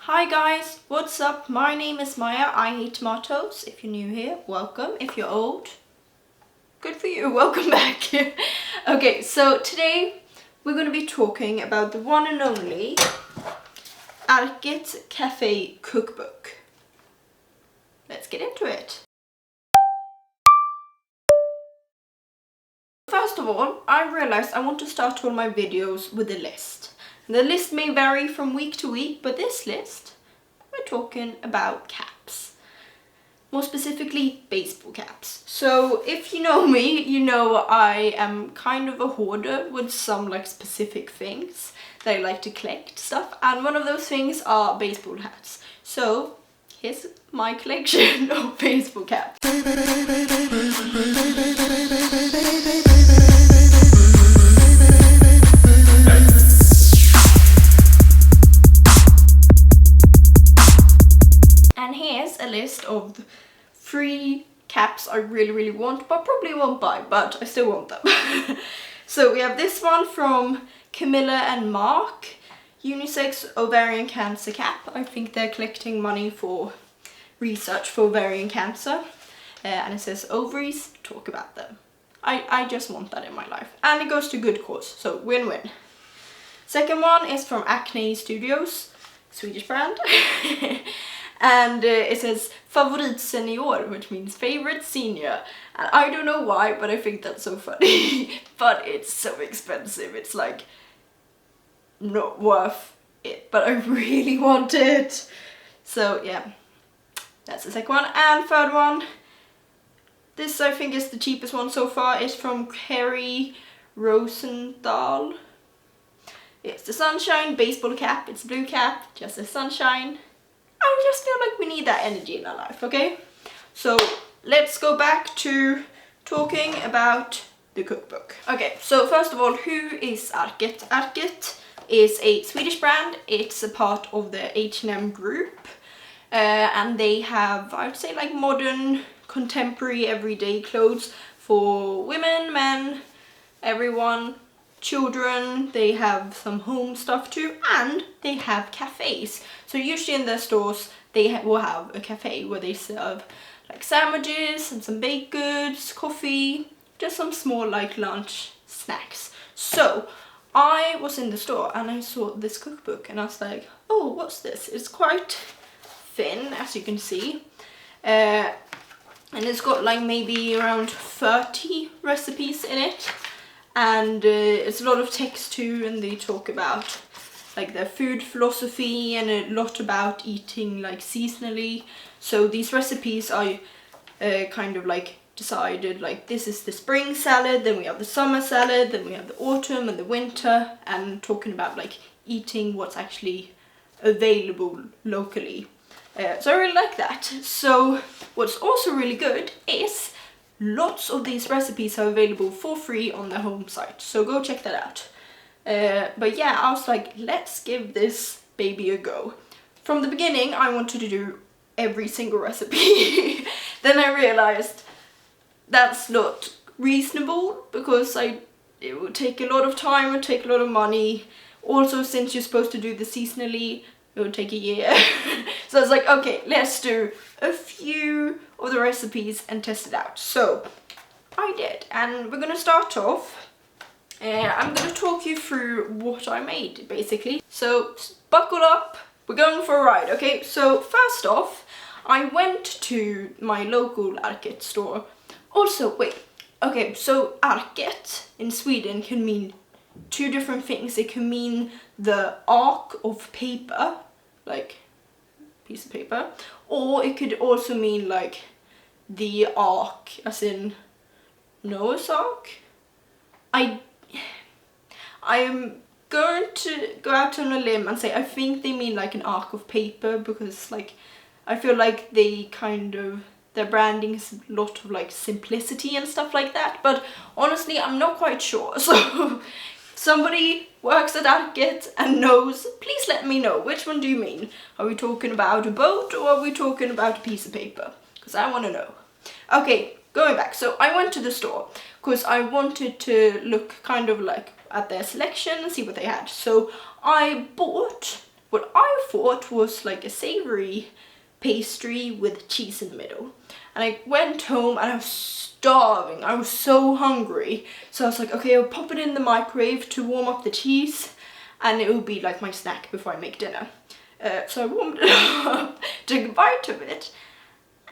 Hi guys, what's up? My name is Maya. I hate tomatoes. If you're new here, welcome. If you're old, good for you, welcome back. Okay, so today we're going to be talking about the one and only Arket Café cookbook. Let's get into it. First of all, I realized I want to start all my videos with a list. The list may vary from week to week, but this list, we're talking about caps. More specifically, baseball caps. So if you know me, you know I am kind of a hoarder with some specific things that I like to collect stuff. And one of those things are baseball hats. So here's my collection of baseball caps. And here's a list of the 3 caps I really want, but probably won't buy, but I still want them. So we have this one from Camilla and Mark, unisex ovarian cancer cap. I think they're collecting money for research for ovarian cancer. And it says ovaries, talk about them. I just want that in my life. And it goes to good cause, so win-win. Second one is from Acne Studios, Swedish brand. And it says favorit senior, which means favorite senior. And I don't know why, but I think that's so funny. But it's so expensive. It's not worth it, but I really want it. So yeah, that's the second one. And third one, this I think is the cheapest one so far. It's from Kerry Rosenthal. It's the sunshine baseball cap. It's a blue cap, just a sunshine. I just feel like we need that energy in our life, okay? So let's go back to talking about the cookbook. Okay, so first of all, who is Arket? Arket is a Swedish brand. It's a part of the H&M group. And they have, I would say, modern, contemporary, everyday clothes for women, men, everyone. Children. They have some home stuff too, and they have cafes. So usually in their stores they will have a cafe where they serve sandwiches and some baked goods, coffee, just some small lunch snacks. So I was in the store and I saw this cookbook and I was like, oh, what's this? It's quite thin, as you can see, and it's got maybe around 30 recipes in it. And it's a lot of text too, and they talk about their food philosophy and a lot about eating seasonally. So these recipes are kind of decided, this is the spring salad, then we have the summer salad, then we have the autumn and the winter, and talking about eating what's actually available locally. So I really like that. So what's also really good is lots of these recipes are available for free on their home site, so go check that out. But yeah, I was like, let's give this baby a go. From the beginning, I wanted to do every single recipe. Then I realized that's not reasonable because it would take a lot of time, it would take a lot of money. Also, since you're supposed to do the seasonally, it would take a year. So I was like, okay, let's do a few of the recipes and test it out. So I did, and we're gonna start off. I'm gonna talk you through what I made, basically. So buckle up, we're going for a ride, okay? So first off, I went to my local Arket store. Also, wait, okay, so Arket in Sweden can mean 2 different things. It can mean the arc of paper, piece of paper, or it could also mean the ark, as in Noah's Ark. I'm going to go out on a limb and say I think they mean an arc of paper, because I feel like their branding is a lot of simplicity and stuff like that, but honestly I'm not quite sure. So somebody works at Arket and knows, please let me know, which one do you mean? Are we talking about a boat or are we talking about a piece of paper? Because I want to know. Okay, going back, so I went to the store because I wanted to look at their selection and see what they had. So I bought what I thought was like a savory pastry with cheese in the middle. And I went home and I was starving. I was so hungry. So I was like, okay, I'll pop it in the microwave to warm up the cheese, and it will be like my snack before I make dinner. So I warmed it up, took a bite of it,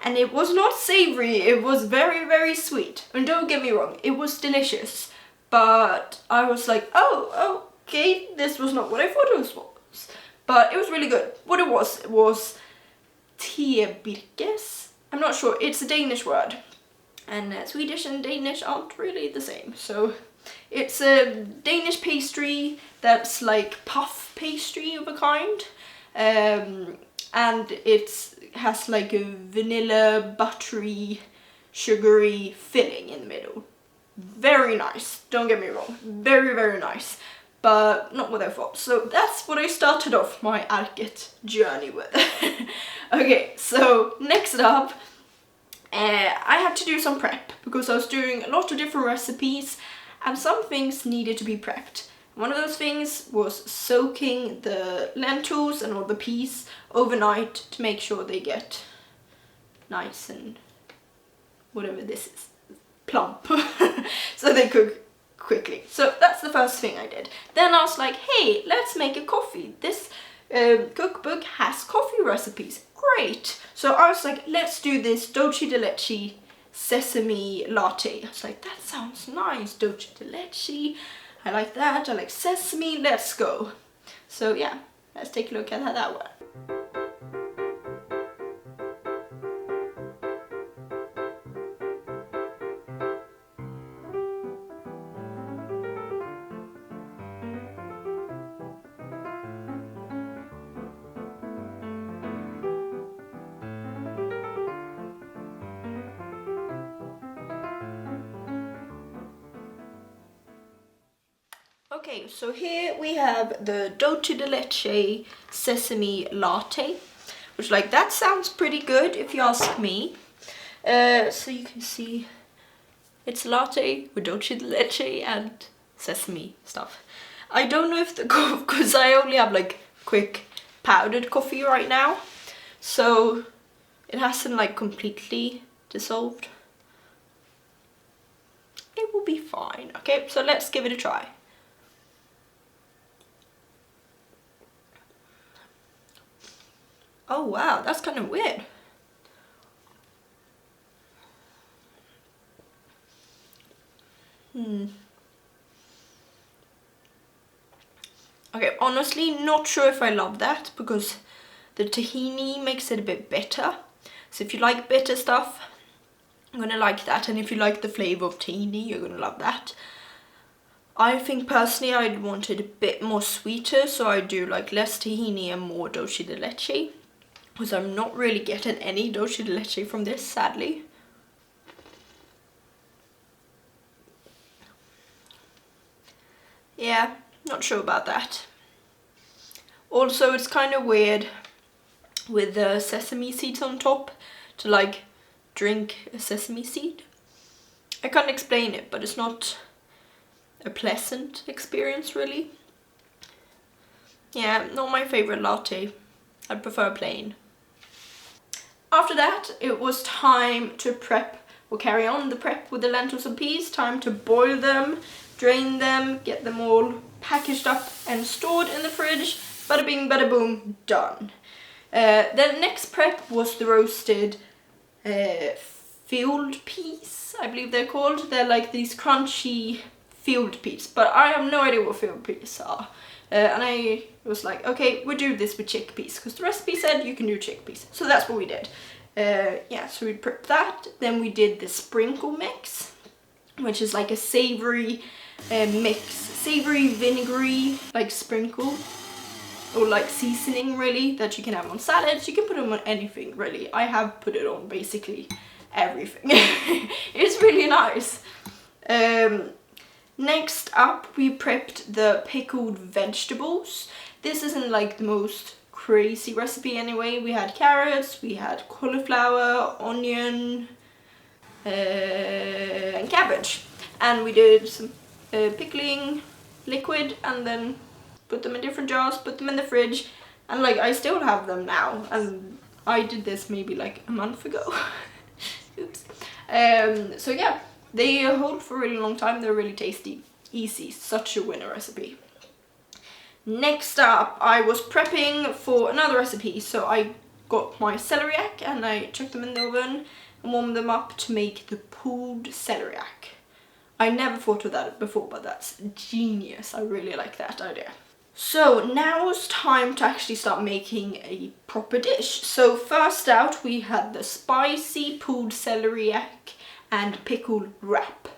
and it was not savory, it was very, very sweet. And don't get me wrong, it was delicious, but I was like, oh, okay, this was not what I thought it was. But it was really good. What it was tebirkes. I'm not sure, it's a Danish word. And Swedish and Danish aren't really the same. So it's a Danish pastry that's like puff pastry of a kind. And it has like a vanilla, buttery, sugary filling in the middle. Very nice, don't get me wrong, very, very nice, but not what I thought. So that's what I started off my Arket journey with. Okay, so next up, I had to do some prep because I was doing a lot of different recipes and some things needed to be prepped. One of those things was soaking the lentils and all the peas overnight to make sure they get nice and whatever this is, plump, so they cook quickly. So that's the first thing I did. Then I was like, hey, let's make a coffee. This cookbook has coffee recipes. Great. So I was like, let's do this dulce de leche sesame latte. I was like, that sounds nice, dulce de leche. I like that, I like sesame, let's go. So yeah, let's take a look at how that went. Okay, so here we have the dulce de leche sesame latte, which like that sounds pretty good if you ask me. So you can see it's latte with dulce de leche and sesame stuff. I don't know if the because I only have like quick powdered coffee right now, so it hasn't like completely dissolved. It will be fine. Okay, so let's give it a try. Oh wow, that's kind of weird. Okay, honestly, not sure if I love that because the tahini makes it a bit bitter. So if you like bitter stuff, I'm gonna like that. And if you like the flavor of tahini, you're gonna love that. I think personally I'd want it a bit more sweeter, so I do like less tahini and more dulce de leche. Because I'm not really getting any dulce de leche from this, sadly. Yeah, not sure about that. Also, it's kind of weird with the sesame seeds on top to like drink a sesame seed. I can't explain it, but it's not a pleasant experience really. Yeah, not my favorite latte. I'd prefer plain. After that, it was time to prep or carry on the prep with the lentils and peas. Time to boil them, drain them, get them all packaged up and stored in the fridge. Bada bing, bada boom, done. The next prep was the roasted field peas, I believe they're called. They're like these crunchy field peas, but I have no idea what field peas are. And I was like, okay, we'll do this with chickpeas, because the recipe said you can do chickpeas. So that's what we did. Yeah, so we prepped that. Then we did the sprinkle mix, which is like a savory mix. Savory, vinegary, like sprinkle. Or like seasoning really, that you can have on salads. You can put them on anything really. I have put it on basically everything. It's really nice. Next up, we prepped the pickled vegetables. This isn't like the most crazy recipe anyway. We had carrots, we had cauliflower, onion, and cabbage. And we did some pickling liquid and then put them in different jars, put them in the fridge, And like I still have them now, and I did this maybe like a month ago. Oops. So yeah, they hold for a really long time. They're really tasty, easy, such a winner recipe. Next up, I was prepping for another recipe, so I got my celeriac and I chucked them in the oven and warmed them up to make the pulled celeriac. I never thought of that before, but that's genius. I really like that idea. So now it's time to actually start making a proper dish. So first out we had the spicy pulled celeriac and pickled wrap.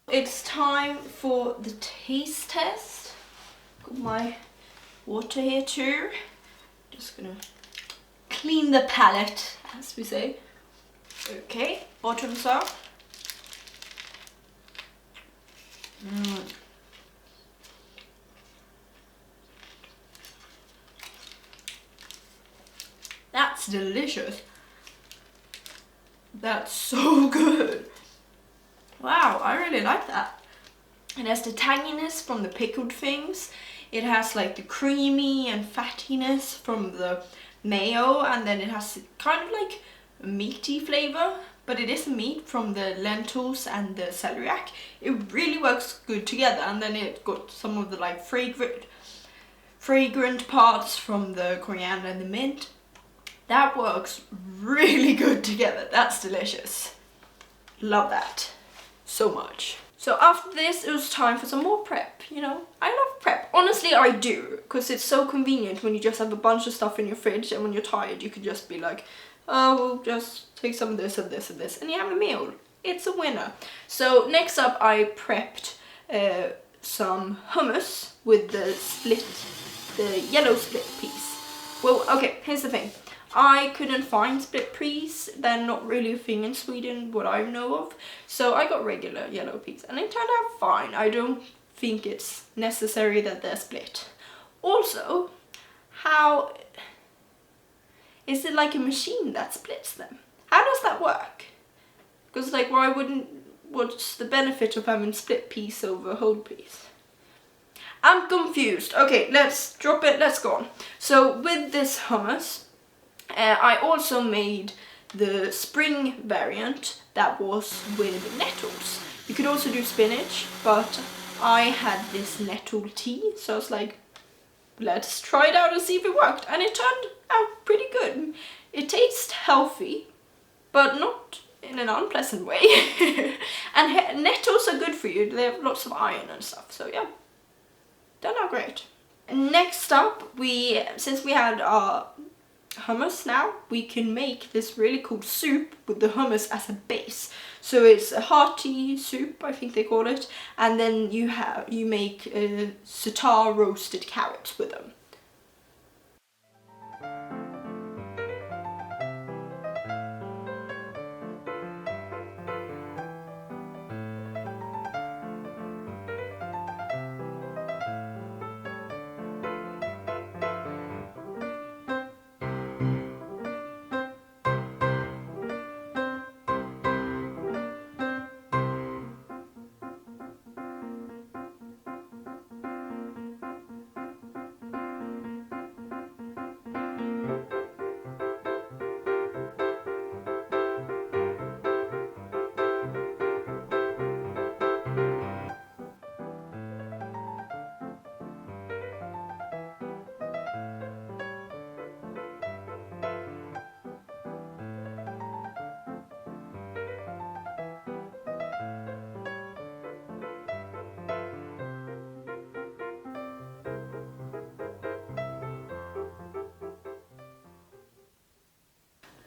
It's time for the taste test. Got my water here too. Just gonna clean the palate, as we say. Okay, bottoms up. That's delicious. That's so good. Wow, I really like that. It has the tanginess from the pickled things. It has like the creamy and fattiness from the mayo, and then it has kind of like a meaty flavor, but it is meat from the lentils and the celeriac. It really works good together, and then it got some of the like fragrant parts from the coriander and the mint. That works really good together. That's delicious. Love that so much. So after this, it was time for some more prep, you know. I love prep. Honestly, I do, because it's so convenient when you just have a bunch of stuff in your fridge, and when you're tired, you could just be like, oh, we'll just take some of this and this and this, and you have a meal. It's a winner. So next up, I prepped some hummus with the yellow split peas. Well, okay, here's the thing. I couldn't find split peas. They're not really a thing in Sweden, what I know of. So I got regular yellow peas, and it turned out fine. I don't think it's necessary that they're split. Also, how is it like a machine that splits them? How does that work? Because like, what's the benefit of having split peas over whole peas? I'm confused. Okay, let's drop it, let's go on. So with this hummus, I also made the spring variant that was with nettles. You could also do spinach, but I had this nettle tea, so I was like, let's try it out and see if it worked. And it turned out pretty good. It tastes healthy, but not in an unpleasant way. And nettles are good for you. They have lots of iron and stuff, so yeah, turned out great. Next up, since we had our hummus now, we can make this really cool soup with the hummus as a base. So it's a hearty soup, I think they call it, and then you make satay roasted carrots with them.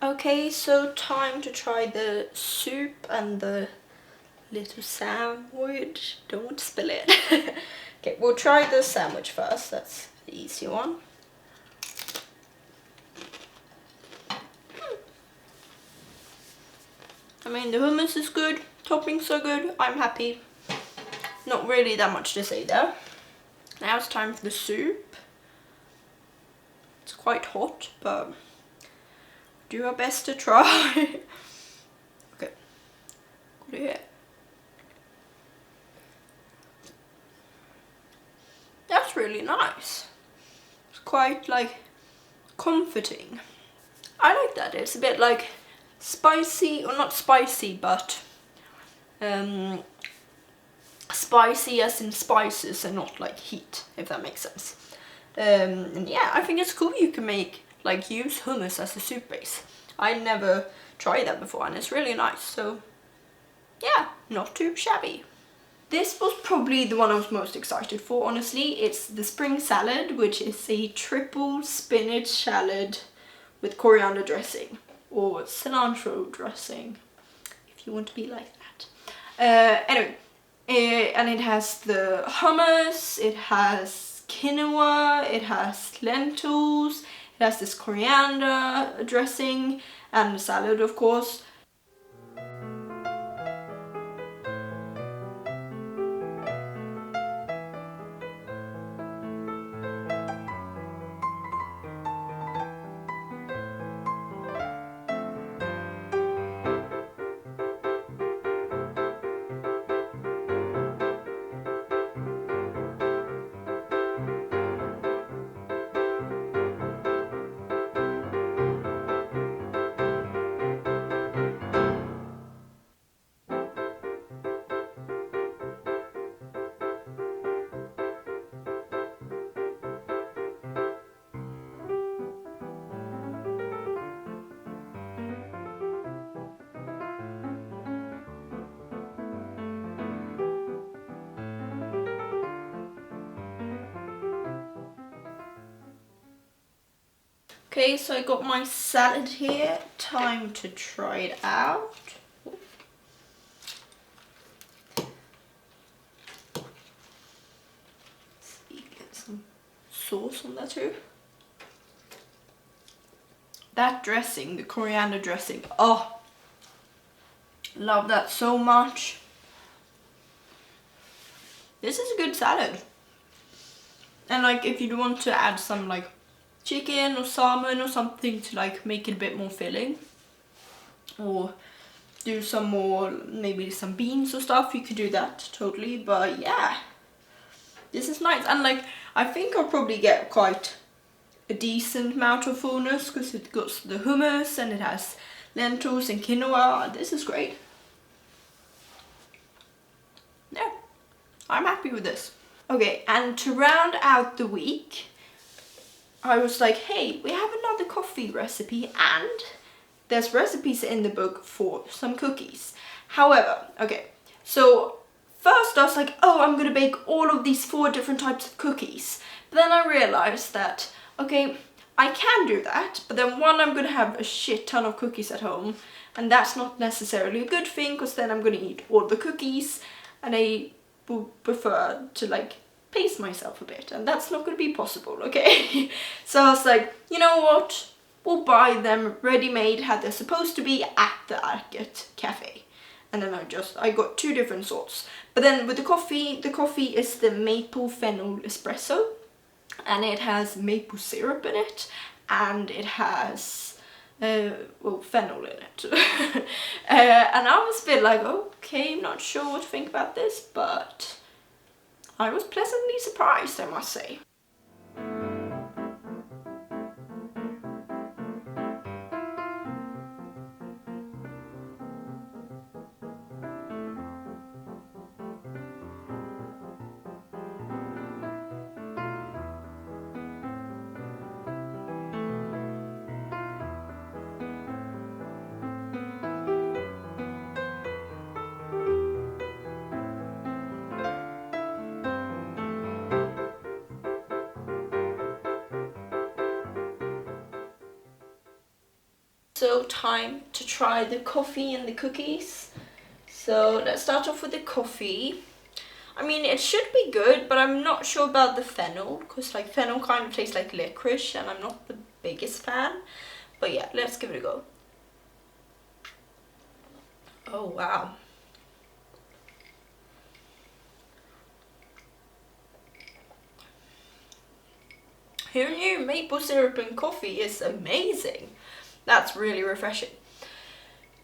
Okay, so time to try the soup and the little sandwich. Don't want to spill it. Okay, we'll try the sandwich first. That's the easy one. I mean, the hummus is good, toppings are good, I'm happy. Not really that much to say there. Now it's time for the soup. It's quite hot, but do our best to try. Okay, got it here. That's really nice. It's quite like comforting. I like that. It's a bit like spicy, or not spicy, but spicy as in spices and not like heat, if that makes sense. And yeah, I think it's cool you can use hummus as a soup base. I never tried that before and it's really nice, so yeah, not too shabby. This was probably the one I was most excited for, honestly. It's the spring salad, which is a triple spinach salad with coriander dressing, or cilantro dressing, if you want to be like that. Anyway, and it has the hummus, it has quinoa, it has lentils, it has this coriander dressing, and the salad, of course. Okay, so I got my salad here. Time to try it out. See, get some sauce on that too. That dressing, the coriander dressing, oh, love that so much. This is a good salad. And like if you want to add some like chicken or salmon or something to like make it a bit more filling, or do some more, maybe some beans or stuff, you could do that totally. But yeah, this is nice, and like I think I'll probably get quite a decent amount of fullness because it got the hummus and it has lentils and quinoa. This is great. Yeah, I'm happy with this. Okay, and to round out the week, I was like, hey, we have another coffee recipe and there's recipes in the book for some cookies. However, okay, so first I was like, oh, I'm gonna bake all of these 4 different types of cookies. But then I realized that, okay, I can do that, but then one, I'm gonna have a shit ton of cookies at home, and that's not necessarily a good thing, because then I'm gonna eat all the cookies, and I would prefer to like pace myself a bit, and that's not gonna be possible, okay? So I was like, you know what? We'll buy them ready-made how they're supposed to be at the Arket Café. And then I got 2 different sorts. But then with the coffee is the maple fennel espresso, and it has maple syrup in it, and it has fennel in it. And I was a bit like, okay, not sure what to think about this, but I was pleasantly surprised, I must say. So time to try the coffee and the cookies. So let's start off with the coffee. I mean, it should be good, but I'm not sure about the fennel, because like fennel kind of tastes like licorice and I'm not the biggest fan. But yeah, let's give it a go. Oh wow. Who knew maple syrup and coffee is amazing? That's really refreshing.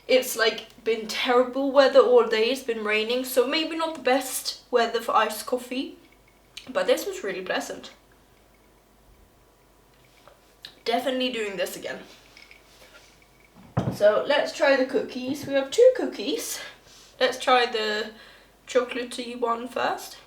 It's like been terrible weather all day, it's been raining, so maybe not the best weather for iced coffee, but this was really pleasant. Definitely doing this again. So let's try the cookies. We have 2 cookies. Let's try the chocolatey one first.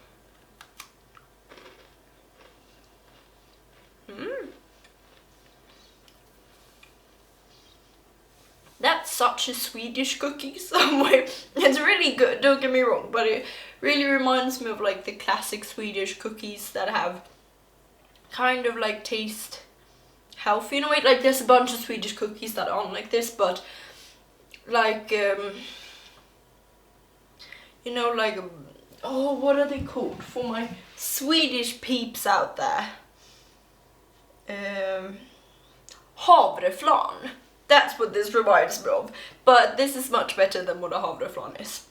That's such a Swedish cookie some way. It's really good, don't get me wrong, but it really reminds me of like the classic Swedish cookies that have kind of like taste healthy in a way. Like there's a bunch of Swedish cookies that aren't like this, but like you know, like oh, what are they called for my Swedish peeps out there? Havreflarn. That's what this reminds me of, but this is much better than what a havreflarn is.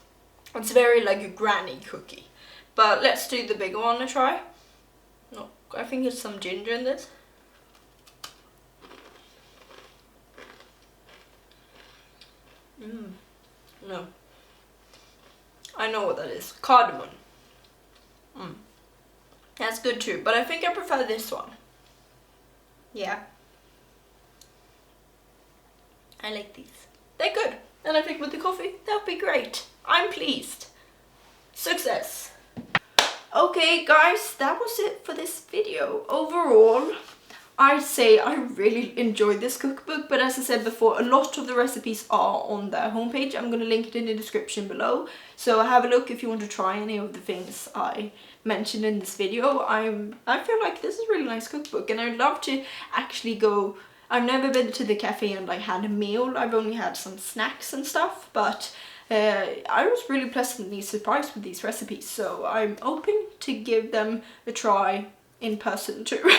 It's very like a granny cookie. But let's do the bigger one a try. No, I think there's some ginger in this. No. I know what that is. Cardamom. That's good too, but I think I prefer this one. Yeah. I like these. They're good. And I think with the coffee, that would be great. I'm pleased. Success. Okay guys, that was it for this video. Overall, I'd say I really enjoyed this cookbook, but as I said before, a lot of the recipes are on their homepage. I'm going to link it in the description below, so have a look if you want to try any of the things I mentioned in this video. I feel like this is a really nice cookbook, and I'd love to actually go. I've never been to the cafe and like had a meal. I've only had some snacks and stuff, but I was really pleasantly surprised with these recipes, so I'm hoping to give them a try in person too.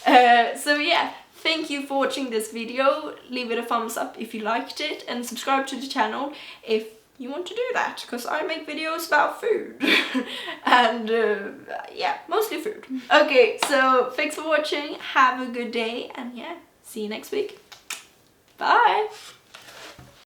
So yeah, thank you for watching this video. Leave it a thumbs up if you liked it, and subscribe to the channel if you want to do that, because I make videos about food and yeah, mostly food. Okay, so thanks for watching, have a good day, and yeah, see you next week. Bye!